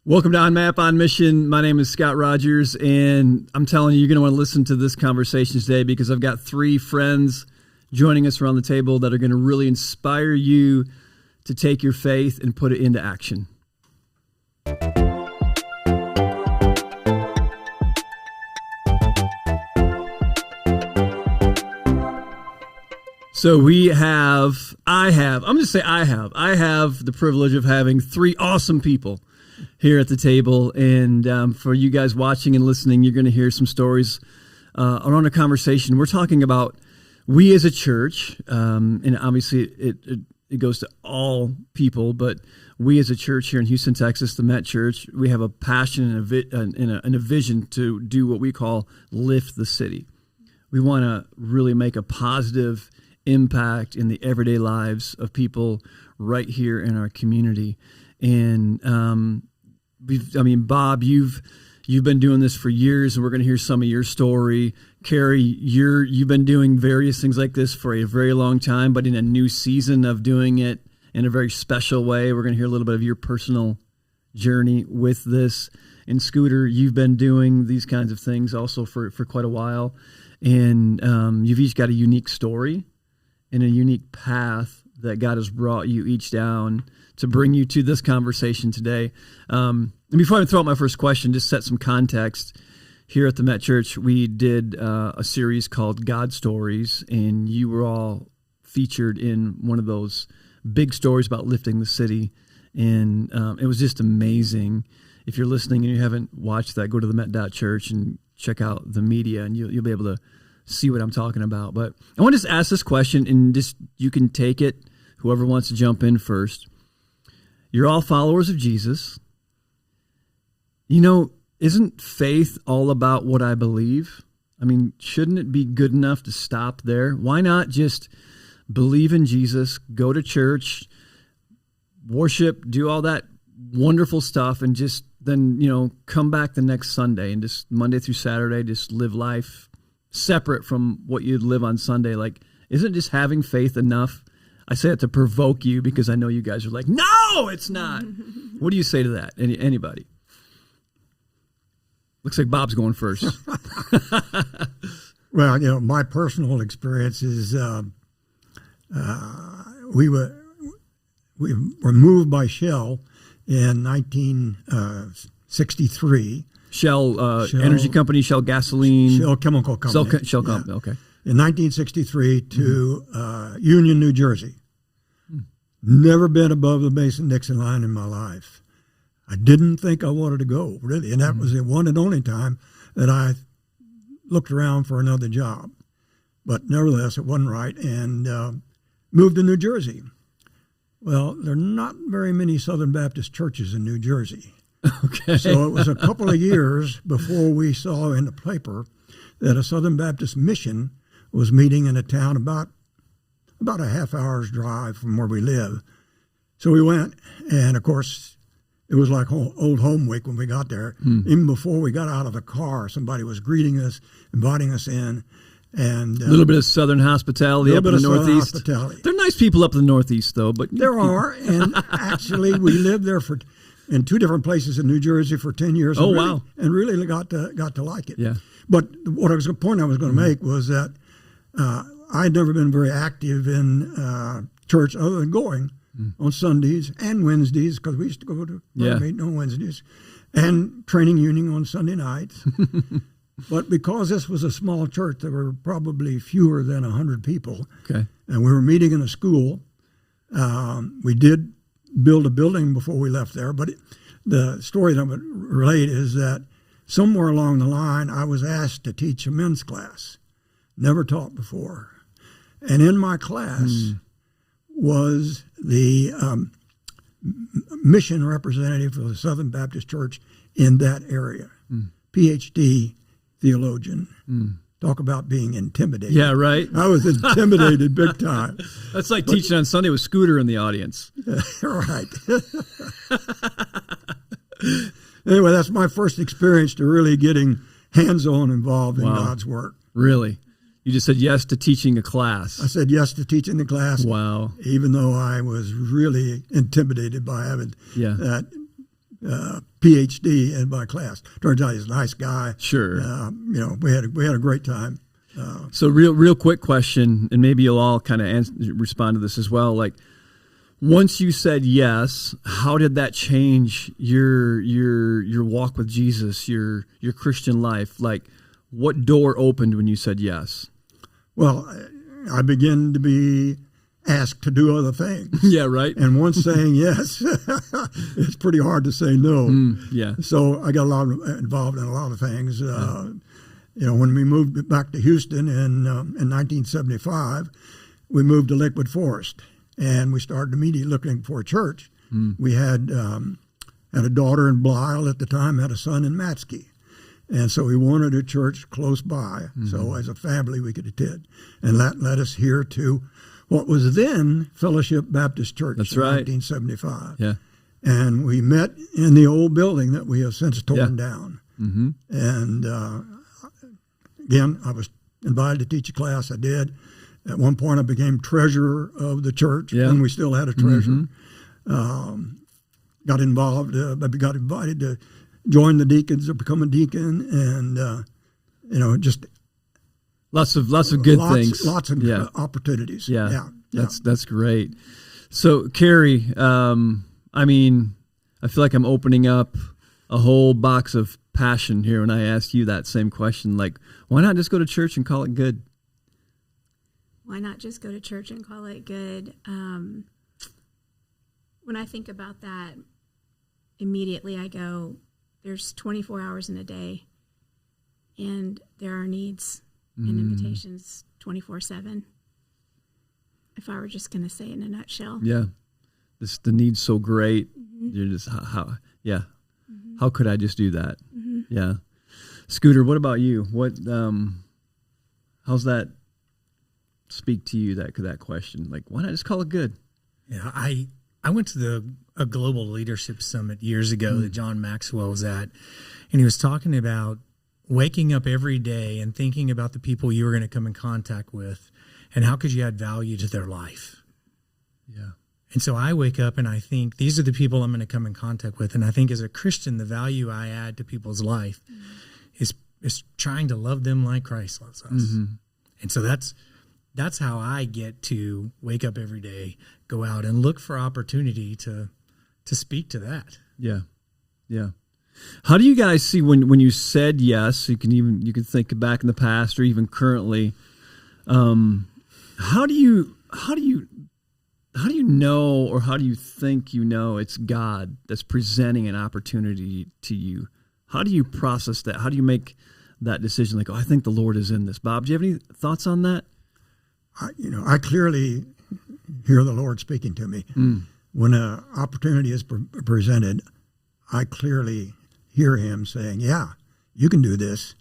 Welcome to On Map, On Mission. My name is Scott Rogers, and I'm telling you, you're going to want to listen to this conversation today because I've got three friends joining us around the table that are going to really inspire you to take your faith and put it into action. So I have the privilege of having three awesome people here at the table. And for you guys watching and listening, you're going to hear some stories around a conversation. We're talking about we as a church, and obviously it goes to all people, but we as a church here in Houston, Texas, the Met Church, we have a passion and a vision to do what we call lift the city. We want to really make a positive impact in the everyday lives of people right here in our community. And Bob, you've been doing this for years, and we're going to hear some of your story. Carrie, you've been doing various things like this for a very long time, but in a new season of doing it in a very special way. We're going to hear a little bit of your personal journey with this. And Scooter, you've been doing these kinds of things also for quite a while, and you've each got a unique story and a unique path that God has brought you each down to bring you to this conversation today. And before I throw out my first question, just set some context. Here at the Met Church, we did a series called God Stories, and you were all featured in one of those big stories about lifting the city. And it was just amazing. If you're listening and you haven't watched that, go to the Met.Church and check out the media, and you'll be able to see what I'm talking about. But I want to just ask this question, and just you can take it, whoever wants to jump in first. You're all followers of Jesus. You know, isn't faith all about what I believe? I mean, shouldn't it be good enough to stop there? Why not just believe in Jesus, go to church, worship, do all that wonderful stuff, and just then, come back the next Sunday and just Monday through Saturday, just live life separate from what you'd live on Sunday? Like, isn't just having faith enough? I say it to provoke you because I know you guys are like, no, it's not. What do you say to that? Anybody? Looks like Bob's going first. Well, my personal experience is we were moved by Shell in 1963. Shell Energy Company, Shell Gasoline. Shell Chemical Company. Shell Company, okay. In 1963 to Union, New Jersey. Never been above the Mason-Dixon line in my life. I didn't think I wanted to go, really, and that was the one and only time that I looked around for another job. But nevertheless, it wasn't right, and moved to New Jersey. Well, there are not very many Southern Baptist churches in New Jersey. Okay. So it was a couple of years before we saw in the paper that a Southern Baptist mission was meeting in a town about a half hour's drive from where we live. So we went, and of course, it was like old home week when we got there. Even before we got out of the car, somebody was greeting us, inviting us in. And a little bit of Southern hospitality up in the Northeast. Hospitality. They're nice people up in the Northeast, though. But there are, and actually, we lived there in two different places in New Jersey for 10 years. Oh, wow! And really got to like it. Yeah. But the point I was going to make was that I'd never been very active in church other than going on Sundays and Wednesdays, because we used to go to meeting on Wednesdays, and training union on Sunday nights. But because this was a small church, there were probably fewer than 100 people. Okay. And we were meeting in a school. We did build a building before we left there, but the story that I would relate is that somewhere along the line, I was asked to teach a men's class, never taught before. And in my class was the mission representative for the Southern Baptist Church in that area, PhD theologian. Talk about being intimidated. Yeah, right. I was intimidated big time. That's like teaching on Sunday with Scooter in the audience. Right. Anyway, that's my first experience to really getting hands-on involved in God's work. Really? You just said yes to teaching a class. I said yes to teaching the class. Wow. Even though I was really intimidated by having that PhD in my class. Turns out he's a nice guy. Sure. We had a great time. So real quick question, and maybe you'll all kind of respond to this as well. Like, once you said yes, how did that change your walk with Jesus, your Christian life? Like, what door opened when you said yes? Well, I began to be asked to do other things. Yeah, right. And once saying yes, it's pretty hard to say no. Yeah. So I got involved in a lot of things. When we moved back to Houston in 1975, we moved to Lakewood Forest, and we started immediately looking for a church. We had a daughter in Blythe at the time, had a son in Matski. And so we wanted a church close by. So as a family, we could attend. And that led us here to what was then Fellowship Baptist Church. That's in right. 1975. Yeah. And we met in the old building that we have since torn down. And again, I was invited to teach a class. I did. At one point, I became treasurer of the church when we still had a treasurer. Got involved. Got invited to join the deacons or become a deacon, and just lots of good things, lots of opportunities. Yeah. That's great. So, Carrie, I feel like I'm opening up a whole box of passion here when I ask you that same question. Like, why not just go to church and call it good? Why not just go to church and call it good? When I think about that, immediately I go, there's 24 hours in a day, and there are needs and invitations 24/7. If I were just going to say it in a nutshell. Yeah. The need's so great. You're just, how could I just do that? Yeah. Scooter, what about you? What, how's that speak to you, that question? Like, why not just call it good? Yeah, I went to a global leadership summit years ago that John Maxwell was at, and he was talking about waking up every day and thinking about the people you were going to come in contact with and how could you add value to their life. Yeah. And so I wake up and I think these are the people I'm going to come in contact with, and I think as a Christian the value I add to people's life is trying to love them like Christ loves us. And so that's how I get to wake up every day, go out and look for opportunity to speak to that. Yeah. Yeah. How do you guys see when you said yes, you can think back in the past or even currently, how do you know, or how do you think it's God that's presenting an opportunity to you? How do you process that? How do you make that decision? Like, I think the Lord is in this. Bob, do you have any thoughts on that? I clearly hear the Lord speaking to me. When an opportunity is presented, I clearly hear him saying, yeah, you can do this.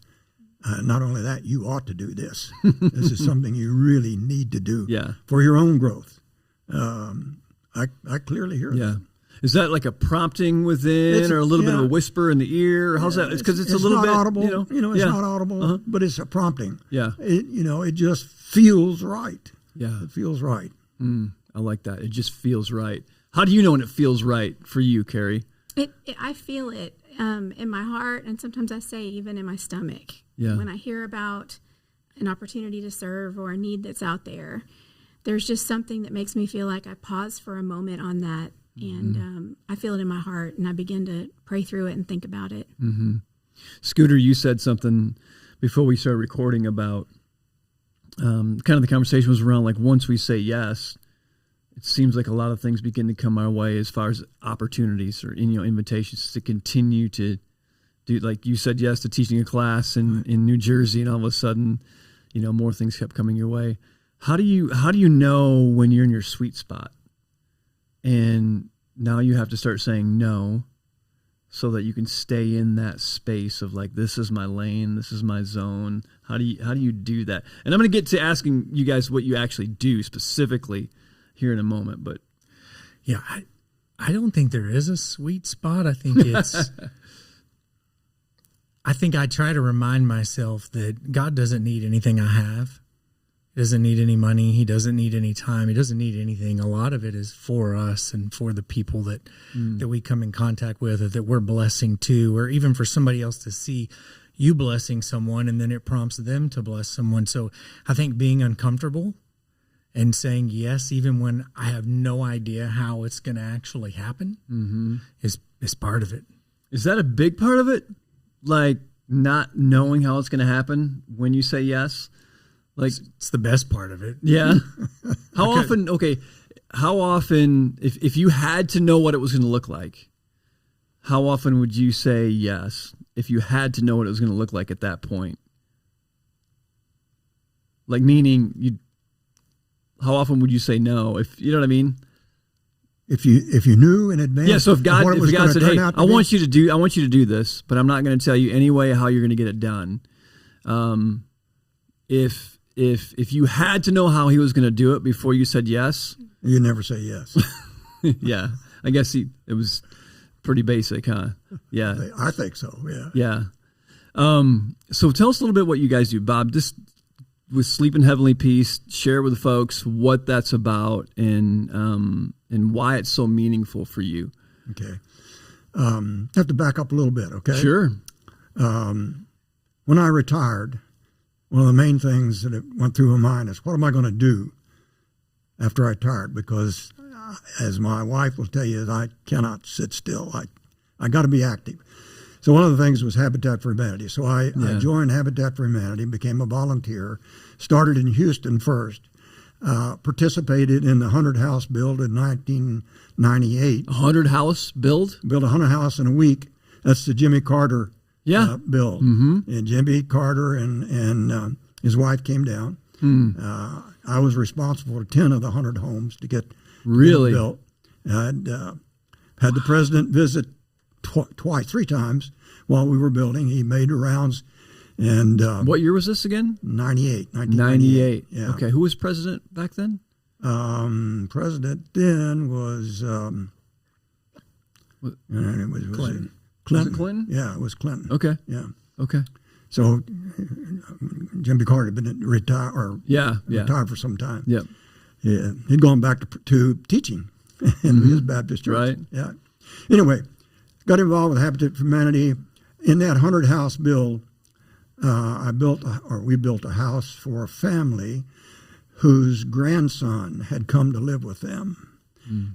Not only that, you ought to do this. This is something you really need to do for your own growth. I clearly hear that. Is that like a prompting within, or a little bit of a whisper in the ear? How's that? Because it's a little not bit audible. It's not audible, but it's a prompting. It just feels right. It feels right. I like that. It just feels right. How do you know when it feels right for you, Carrie? I feel it in my heart, and sometimes I say even in my stomach. When I hear about an opportunity to serve or a need that's out there, there's just something that makes me feel like I pause for a moment on that. And I feel it in my heart, and I begin to pray through it and think about it. Scooter, you said something before we started recording about kind of the conversation was around, like, once we say yes, it seems like a lot of things begin to come our way as far as opportunities or invitations to continue to do. Like you said yes to teaching a class in New Jersey, and all of a sudden, more things kept coming your way. How do you know when you're in your sweet spot? And now you have to start saying no so that you can stay in that space of, like, this is my lane, this is my zone. How do you do that? And I'm going to get to asking you guys what you actually do specifically here in a moment. But yeah, I don't think there is a sweet spot. I think it's I think I try to remind myself that God doesn't need anything I have, He doesn't need any money. He doesn't need any time. He doesn't need anything. A lot of it is for us and for the people that we come in contact with, or that we're blessing to, or even for somebody else to see you blessing someone, and then it prompts them to bless someone. So I think being uncomfortable and saying yes, even when I have no idea how it's going to actually happen, is part of it. Is that a big part of it? Like not knowing how it's going to happen when you say yes? Like It's the best part of it. yeah. How often? Okay. How often, if you had to know what it was going to look like, how often would you say yes? If you had to know what it was going to look like at that point, like meaning you, how often would you say no? If you know what I mean? If you knew in advance, Yeah. So if God said, "Hey, I want you to do this, but I'm not going to tell you anyway how you're going to get it done." If you had to know how He was going to do it before you said yes, you never say yes. yeah, I guess it was pretty basic, huh? Yeah, I think so. Yeah. yeah. So tell us a little bit what you guys do, Bob. Just with Sleep in Heavenly Peace, share with the folks what that's about and why it's so meaningful for you. Okay. Have to back up a little bit. Okay. Sure. When I retired, one of the main things that went through my mind is, what am I going to do after I retired? Because as my wife will tell you, I cannot sit still. I got to be active. So one of the things was Habitat for Humanity. So I joined Habitat for Humanity, became a volunteer, started in Houston first, participated in the 100 house build in 1998. 100 house build? Built 100 house in a week. That's the Jimmy Carter build. And Jimmy Carter and his wife came down. I was responsible for 10 of the 100 homes to get built. I'd had the president visit three times while we were building. He made the rounds. And what year was this again? 1998. Yeah. Okay. Who was president back then? President then was Clinton. Clinton. Was it Clinton? Yeah, it was Clinton. Okay. Yeah. Okay. So Jimmy Carter had been retired for some time. Yep. Yeah, he'd gone back to teaching in his Baptist church. Right. Yeah. Anyway, got involved with Habitat for Humanity. In that 100 house build, we built a house for a family whose grandson had come to live with them.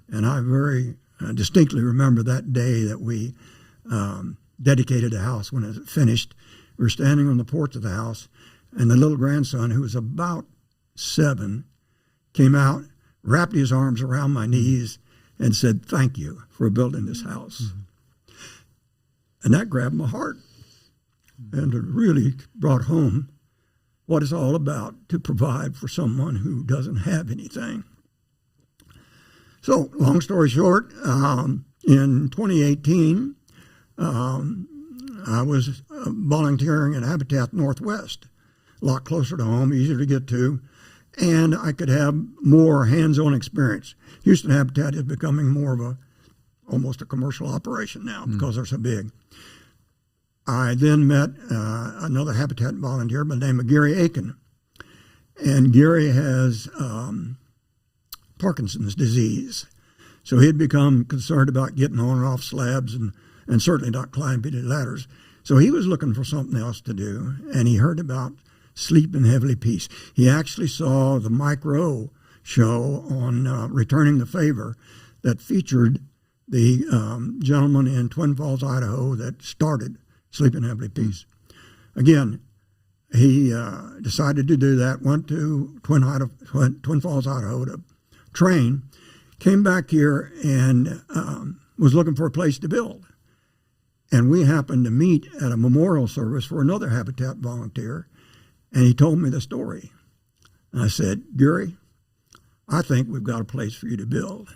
And I very distinctly remember that day that we dedicated the house. When it finished, we were standing on the porch of the house, and the little grandson, who was about 7, came out, wrapped his arms around my knees, and said, "Thank you for building this house." And that grabbed my heart. And it really brought home what it's all about, to provide for someone who doesn't have anything. So, long story short, in 2018, I was volunteering at Habitat Northwest, a lot closer to home, easier to get to, and I could have more hands-on experience. Houston Habitat is becoming more of almost a commercial operation now because they're so big. I then met another Habitat volunteer by the name of Gary Aiken. And Gary has Parkinson's disease. So he'd become concerned about getting on and off slabs and certainly not climbing ladders. So he was looking for something else to do, and he heard about Sleep in Heavenly Peace. He actually saw the Mike Rowe show on Returning the Favor that featured the gentleman in Twin Falls, Idaho that started Sleep in Heavenly Peace. Again, he decided to do that, went to Twin Falls, Idaho to train, came back here and was looking for a place to build. And we happened to meet at a memorial service for another Habitat volunteer, and he told me the story. And I said, "Gary, I think we've got a place for you to build.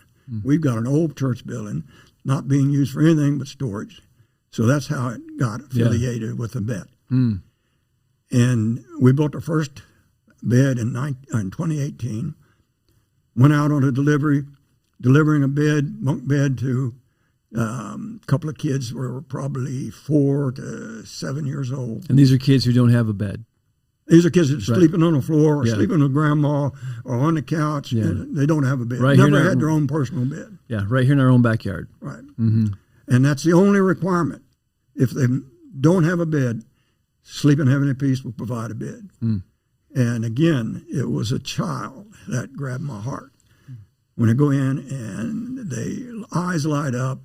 We've got an old church building not being used for anything but storage." So that's how it got affiliated with the bed. And we built our first bed in 2018, went out on a delivering a bunk bed to a couple of kids who were probably 4 to 7 years old. And these are kids who don't have a bed. These are kids that are sleeping on the floor or Yeah. sleeping with grandma or on the couch. Yeah. And they don't have a bed. Right here Never in our- had their own personal bed. Yeah, right here in our own backyard. Right. Mm-hmm. And that's the only requirement. If they don't have a bed, Sleep in Heavenly Peace will provide a bed. Mm. And again, it was a child that grabbed my heart. When I go in and they eyes light up,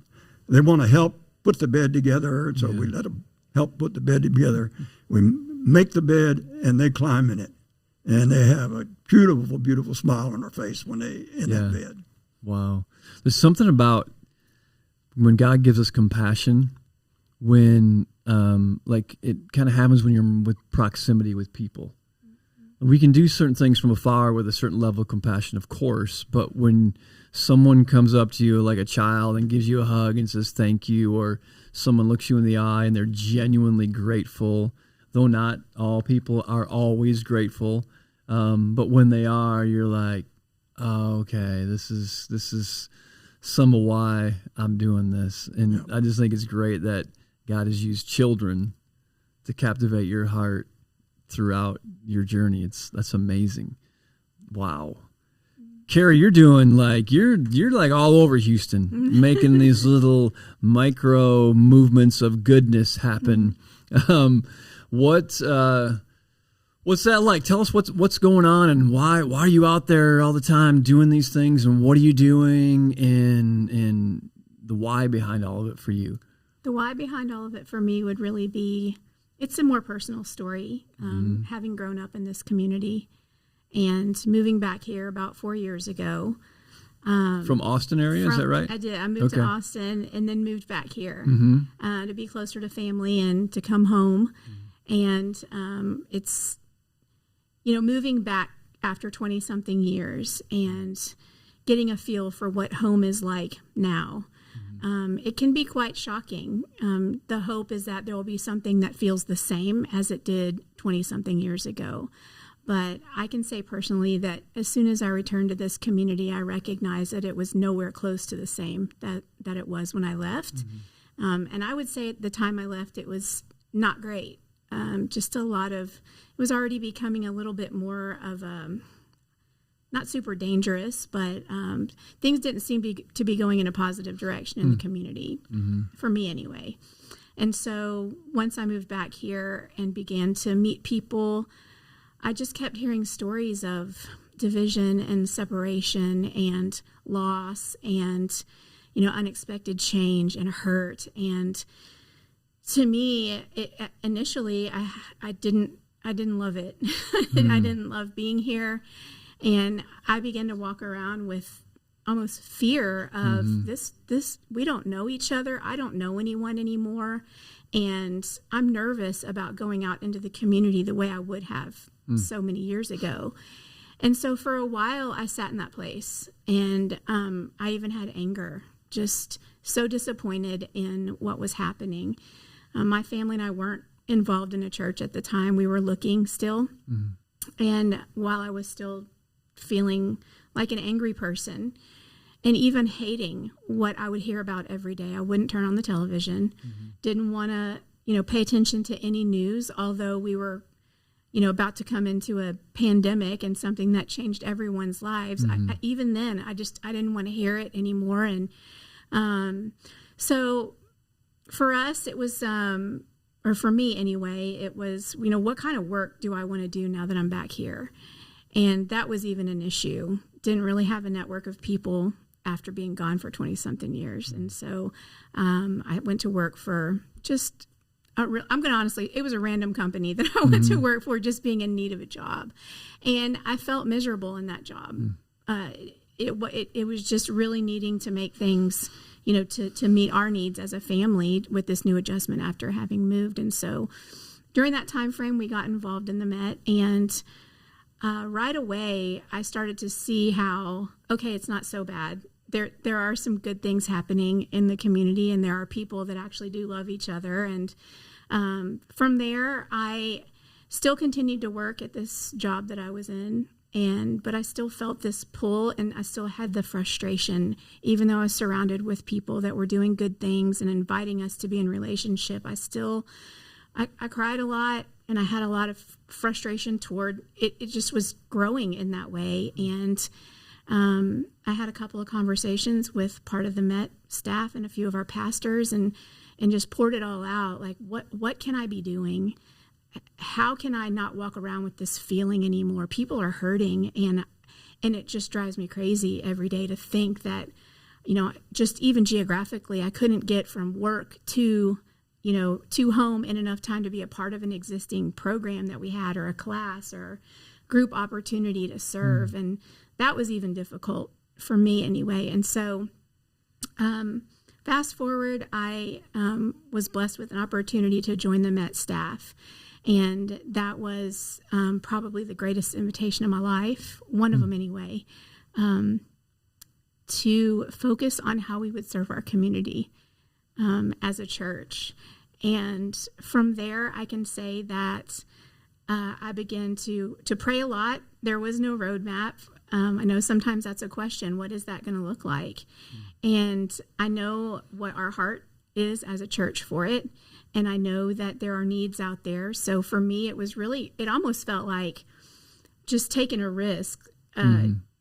they want to help put the bed together. So we let them help put the bed together. We make the bed and they climb in it. And they have a beautiful, beautiful smile on their face when they in that bed. Wow. There's something about when God gives us compassion, when like it kind of happens when you're with proximity with people. We can do certain things from afar with a certain level of compassion, of course, but when someone comes up to you like a child and gives you a hug and says thank you, or someone looks you in the eye and they're genuinely grateful, though not all people are always grateful, but when they are, you're like, oh, okay, this is some of why I'm doing this. And I just think it's great that God has used children to captivate your heart throughout your journey. That's amazing. Wow. Carrie, you're doing like you're like all over Houston, making these little micro movements of goodness happen. What's that like? Tell us what's going on and why are you out there all the time doing these things, and what are you doing, and the why behind all of it for you? The why behind all of it for me would really be, it's a more personal story. Having grown up in this community and moving back here about 4 years ago. From Austin area, is that right? I did. I moved to Austin and then moved back here to be closer to family and to come home. And it's, moving back after 20-something years and getting a feel for what home is like now. It can be quite shocking. The hope is that there will be something that feels the same as it did 20-something years ago. But I can say personally that as soon as I returned to this community, I recognized that it was nowhere close to the same that it was when I left. And I would say at the time I left, it was not great. Just a lot of, it was already becoming a little bit more of a, not super dangerous, but things didn't seem to be going in a positive direction in the community, for me anyway. And so once I moved back here and began to meet people, I just kept hearing stories of division and separation and loss and, unexpected change and hurt. And to me, initially, I didn't love it. I didn't love being here. And I began to walk around with almost fear of this, we don't know each other. I don't know anyone anymore. And I'm nervous about going out into the community the way I would have so many years ago. And so for a while I sat in that place, and I even had anger, just so disappointed in what was happening. My family and I weren't involved in a church at the time. We were looking still. And while I was still feeling like an angry person and even hating what I would hear about every day, I wouldn't turn on the television, didn't want to, pay attention to any news, although we were, about to come into a pandemic and something that changed everyone's lives. Even then, I didn't want to hear it anymore. And so for us, it was, or for me anyway, it was, what kind of work do I want to do now that I'm back here? And that was even an issue. Didn't really have a network of people after being gone for 20-something years. And so I went to work for just, I'm going to honestly, it was a random company that I went to work for, just being in need of a job. And I felt miserable in that job. It was just really needing to make things, to meet our needs as a family with this new adjustment after having moved. And so during that time frame, we got involved in the Met, and right away, I started to see how, okay, it's not so bad. There are some good things happening in the community, and there are people that actually do love each other. And from there, I still continued to work at this job that I was in, but I still felt this pull, and I still had the frustration, even though I was surrounded with people that were doing good things and inviting us to be in relationship. I cried a lot, and I had a lot of frustration toward it. It just was growing in that way. And I had a couple of conversations with part of the Met staff and a few of our pastors, and just poured it all out. Like, what can I be doing? How can I not walk around with this feeling anymore? People are hurting, and it just drives me crazy every day to think that, just even geographically, I couldn't get from work to home in enough time to be a part of an existing program that we had, or a class or group opportunity to serve. And that was even difficult for me anyway. And so fast forward, I was blessed with an opportunity to join the Met staff. And that was probably the greatest invitation of my life, one of them anyway, to focus on how we would serve our community as a church. And from there, I can say that I began to pray a lot. There was no roadmap. I know sometimes that's a question. What is that going to look like? And I know what our heart is as a church for it. And I know that there are needs out there. So for me, it almost felt like just taking a risk.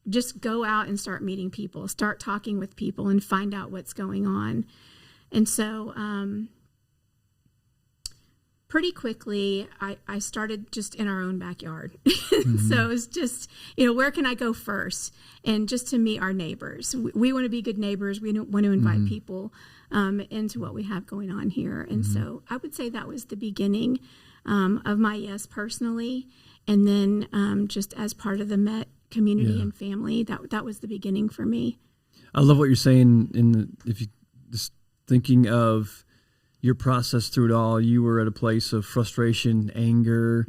Just go out and start meeting people, start talking with people, and find out what's going on. And so pretty quickly, I started just in our own backyard. So it was just, where can I go first? And just to meet our neighbors. We want to be good neighbors. We want to invite people into what we have going on here. And so I would say that was the beginning of my yes personally. And then just as part of the Met community and family, that was the beginning for me. I love what you're saying. If you just thinking of your process through it all, you were at a place of frustration, anger,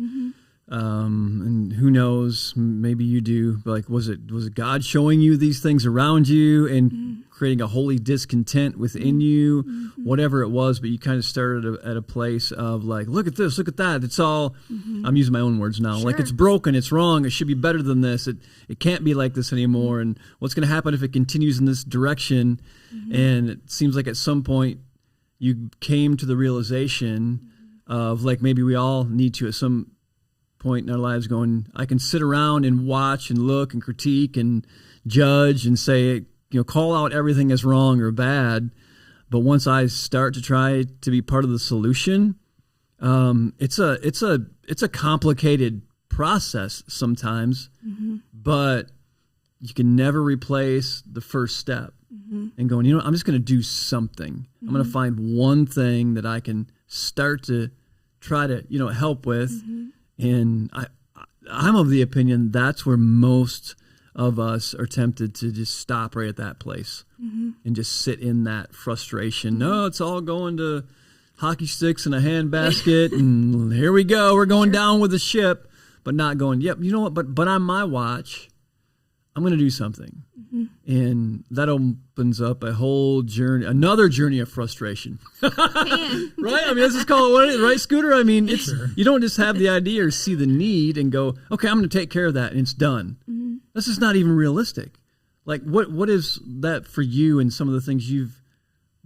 and who knows, maybe you do, but like, was it God showing you these things around you and creating a holy discontent within you, whatever it was, but you kind of started at a place of like, look at this, look at that. It's all, I'm using my own words now, like it's broken, it's wrong, it should be better than this. It can't be like this anymore. And what's going to happen if it continues in this direction? And it seems like at some point you came to the realization of like, maybe we all need to at some point in our lives going, I can sit around and watch and look and critique and judge and say, call out everything as wrong or bad. But once I start to try to be part of the solution, it's a complicated process sometimes, but you can never replace the first step. And going, I'm just going to do something. I'm going to find one thing that I can start to try to, help with. And I'm of the opinion that's where most of us are tempted to just stop right at that place and just sit in that frustration. No, it's all going to hockey sticks and a handbasket, and here we go. We're going down with the ship, but not going, yep, you know what, but on my watch, I'm going to do something. And that opens up a whole journey, another journey of frustration. Right? I mean, let's just call it what it is, right, Scooter? I mean, it's you don't just have the idea or see the need and go, okay, I'm going to take care of that, and it's done. That's just not even realistic. Like, what is that for you and some of the things you've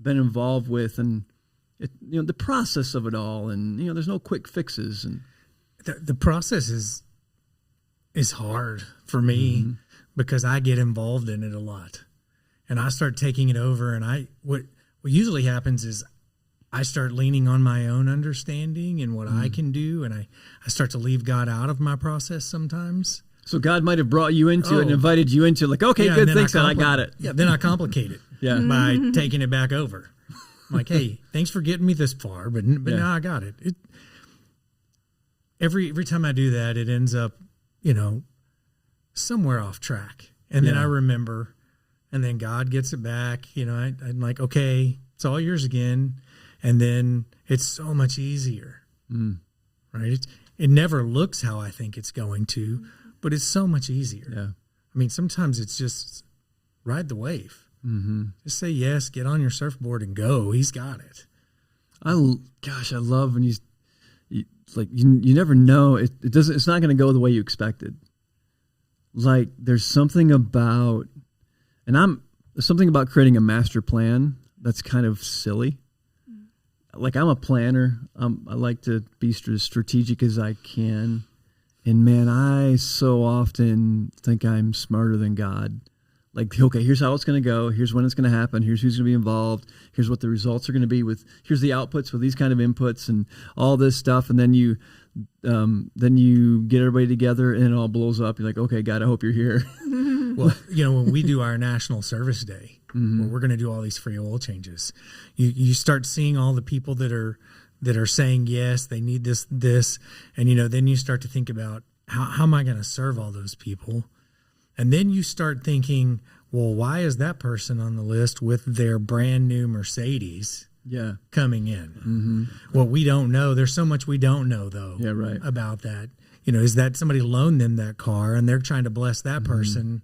been involved with, and the process of it all, and there's no quick fixes. And the process is hard for me. Because I get involved in it a lot, and I start taking it over. And what usually happens is I start leaning on my own understanding and what I can do, and I start to leave God out of my process sometimes. So God might have brought you into it and invited you into it, like, okay, good, thanks, I got it. Yeah, then I complicate it by taking it back over. I'm like, hey, thanks for getting me this far, but now I got it. Every time I do that, it ends up, somewhere off track. And then I remember, and then God gets it back. I'm like, okay, it's all yours again. And then it's so much easier, right? It never looks how I think it's going to, but it's so much easier. Yeah. I mean, sometimes it's just ride the wave. Just say yes, get on your surfboard and go. He's got it. I love when you never know. It's not going to go the way you expected. Like there's something about creating a master plan that's kind of silly. like I'm a planner. I like to be as strategic as I can. And man, I so often think I'm smarter than God. Like, okay, here's how it's going to go. Here's when it's going to happen. Here's who's going to be involved. Here's what the results are going to be here's the outputs with these kind of inputs and all this stuff. And then you get everybody together and it all blows up. You're like, okay, God, I hope you're here. Well, when we do our National Service Day, where we're going to do all these free oil changes, you start seeing all the people that are saying yes, they need this, and then you start to think about how am I going to serve all those people, and then you start thinking, well, why is that person on the list with their brand new Mercedes? Yeah, coming in. Well, we don't know. There's so much we don't know though. Yeah, right. About that. Is that somebody loaned them that car and they're trying to bless that person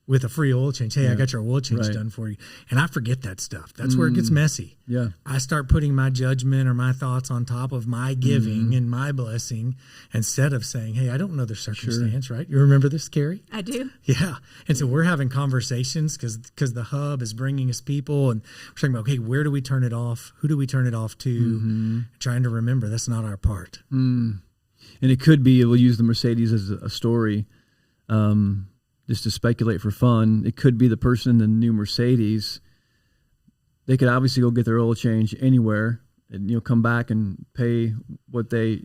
with a free oil change? Hey, I got your oil change done for you. And I forget that stuff. That's where it gets messy. Yeah. I start putting my judgment or my thoughts on top of my giving and my blessing instead of saying, hey, I don't know the circumstance, right? You remember this, Carrie? I do. Yeah. And so we're having conversations because the hub is bringing us people and we're talking about, okay, where do we turn it off? Who do we turn it off to? Trying to remember that's not our part. And it could be, we'll use the Mercedes as a story, just to speculate for fun. It could be the person in the new Mercedes. They could obviously go get their oil change anywhere and, come back and pay what they,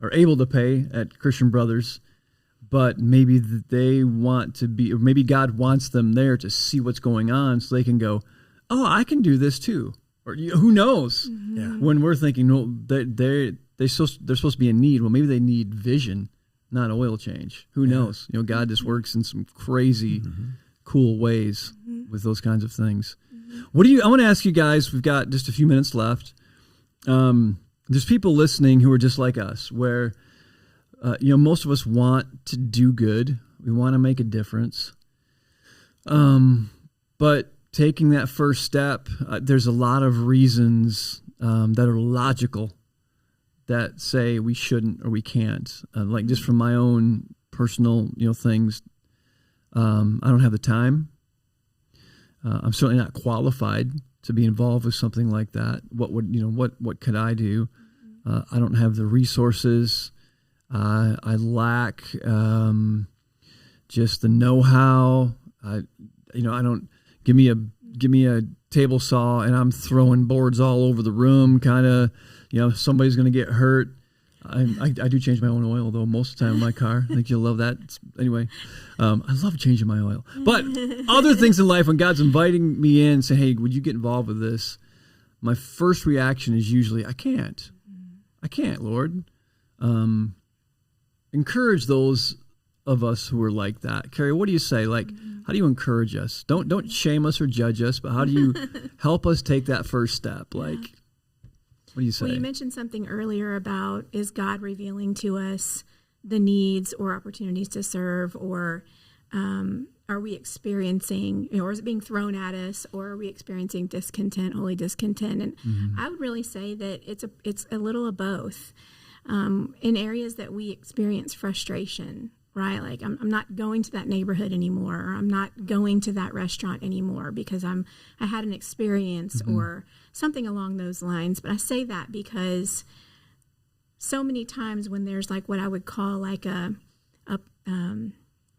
are able to pay at Christian Brothers. But maybe they want to be, or maybe God wants them there to see what's going on so they can go, oh, I can do this too. Or who knows? Yeah. When we're thinking, no, they're supposed to be in need. Well, maybe they need vision, not oil change. Who knows? God just works in some crazy, cool ways with those kinds of things. I want to ask you guys, we've got just a few minutes left. There's people listening who are just like us, where, most of us want to do good. We want to make a difference. But taking that first step, there's a lot of reasons that are logical that say we shouldn't or we can't. Like just from my own personal, things, I don't have the time. I'm certainly not qualified to be involved with something like that. What could I do? I don't have the resources. I lack just the know-how. I don't give me a table saw and I'm throwing boards all over the room, kind of. Somebody's going to get hurt. I do change my own oil, though, most of the time in my car. I think you'll love that. Anyway, I love changing my oil. But other things in life, when God's inviting me in, say, hey, would you get involved with this? My first reaction is usually, I can't, Lord. Encourage those of us who are like that. Carrie, what do you say? Like, how do you encourage us? Don't shame us or judge us, but how do you help us take that first step? Like, what do you say? Well, you mentioned something earlier about, is God revealing to us the needs or opportunities to serve, or are we experiencing, or is it being thrown at us, or are we experiencing discontent, holy discontent? And I would really say that it's a little of both. In areas that we experience frustration, right? Like I'm not going to that neighborhood anymore, or I'm not going to that restaurant anymore because I had an experience or something along those lines. But I say that because so many times when there's like what I would call like I'm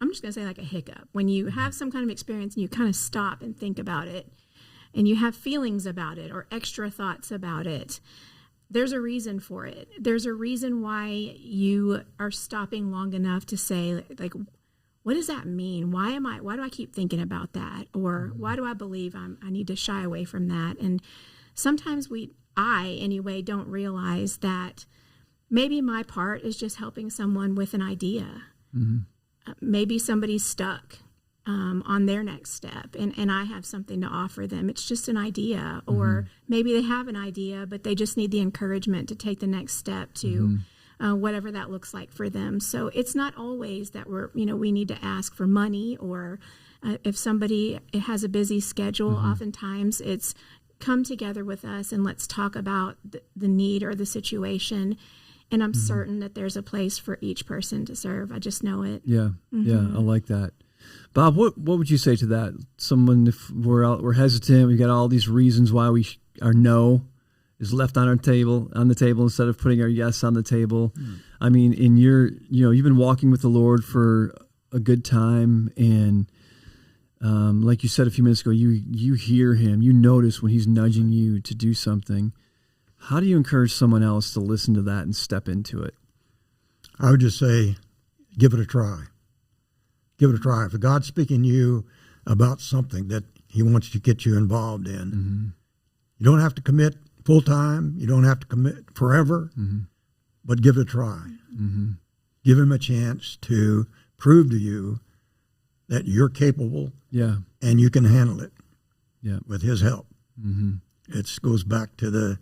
just going to say like a hiccup, when you have some kind of experience and you kind of stop and think about it and you have feelings about it or extra thoughts about it, there's a reason for it. There's a reason why you are stopping long enough to say, like, what does that mean? Why do I keep thinking about that? Or why do I believe I need to shy away from that? And sometimes I anyway, don't realize that maybe my part is just helping someone with an idea. Maybe somebody's stuck on their next step, and I have something to offer them. It's just an idea, or maybe they have an idea, but they just need the encouragement to take the next step to whatever that looks like for them. So it's not always that we need to ask for money, or if somebody has a busy schedule, oftentimes it's come together with us and let's talk about the need or the situation. And I'm certain that there's a place for each person to serve. I just know it. Yeah, yeah, I like that. Bob, what would you say to that? Someone, if we're hesitant, we've got all these reasons why we are no, is left on the table instead of putting our yes on the table. I mean, you've been walking with the Lord for a good time, and like you said a few minutes ago, you hear him, you notice when he's nudging you to do something. How do you encourage someone else to listen to that and step into it? I would just say, give it a try. Give it a try. If God's speaking to you about something that he wants to get you involved in, you don't have to commit full time. You don't have to commit forever, but give it a try. Give him a chance to prove to you that you're capable and you can handle it with his help. It goes back to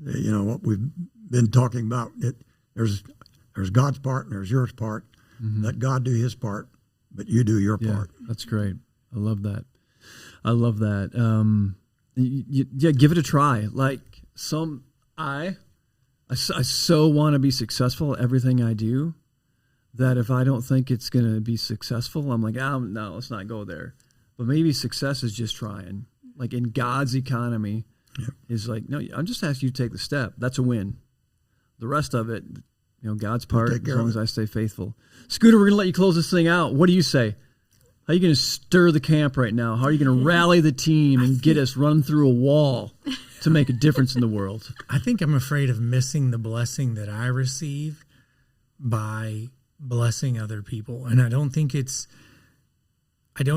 what we've been talking about. There's God's part and there's yours part. Let God do his part, but you do your part. That's great. I love that. Give it a try. Like I so want to be successful at everything I do that if I don't think it's going to be successful, I'm like, no, let's not go there. But maybe success is just trying. Like in God's economy is like, no, I'm just asking you to take the step. That's a win. The rest of it, God's part, as long as I stay faithful. Scooter, we're going to let you close this thing out. What do you say? How are you going to stir the camp right now? How are you going to rally the team and get us run through a wall to make a difference in the world? I think I'm afraid of missing the blessing that I receive by blessing other people. And I don't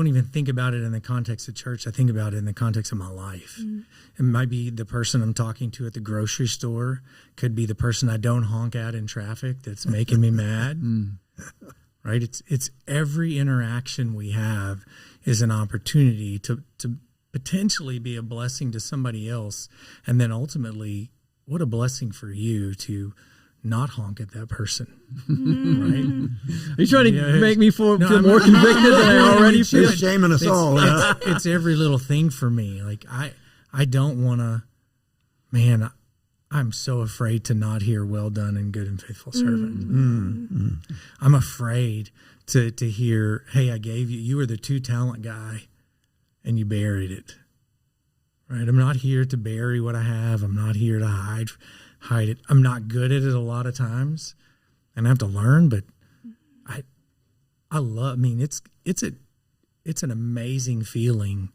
even think about it in the context of church. I think about it in the context of my life. It might be the person I'm talking to at the grocery store. Could be the person I don't honk at in traffic that's making me mad. Right? It's every interaction we have is an opportunity to potentially be a blessing to somebody else. And then ultimately, what a blessing for you to not honk at that person. Right? Are you trying to make me feel more convicted than I already feel? He's shaming us all. It's every little thing for me. Like I don't want to, I'm so afraid to not hear well done and good and faithful servant. I'm afraid to hear, hey, you were the 2-talent guy and you buried it. Right? I'm not here to bury what I have. I'm not here to hide it. I'm not good at it a lot of times and I have to learn, but it's an amazing feeling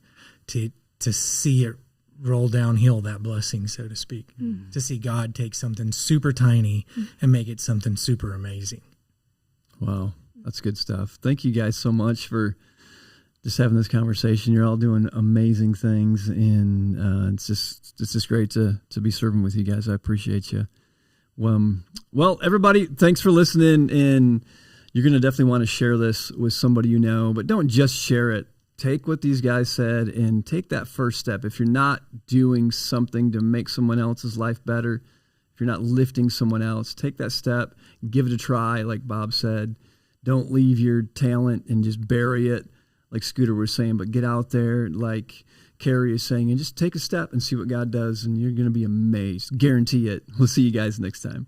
to see it roll downhill, that blessing, so to speak, to see God take something super tiny and make it something super amazing. Wow. That's good stuff. Thank you guys so much for just having this conversation. You're all doing amazing things, and it's just great to be serving with you guys. I appreciate you. Well, everybody, thanks for listening, and you're going to definitely want to share this with somebody you know, but don't just share it. Take what these guys said and take that first step. If you're not doing something to make someone else's life better, if you're not lifting someone else, take that step, give it a try, like Bob said. Don't leave your talent and just bury it, like Scooter was saying, but get out there, like Carrie is saying, and just take a step and see what God does, and you're going to be amazed. Guarantee it. We'll see you guys next time.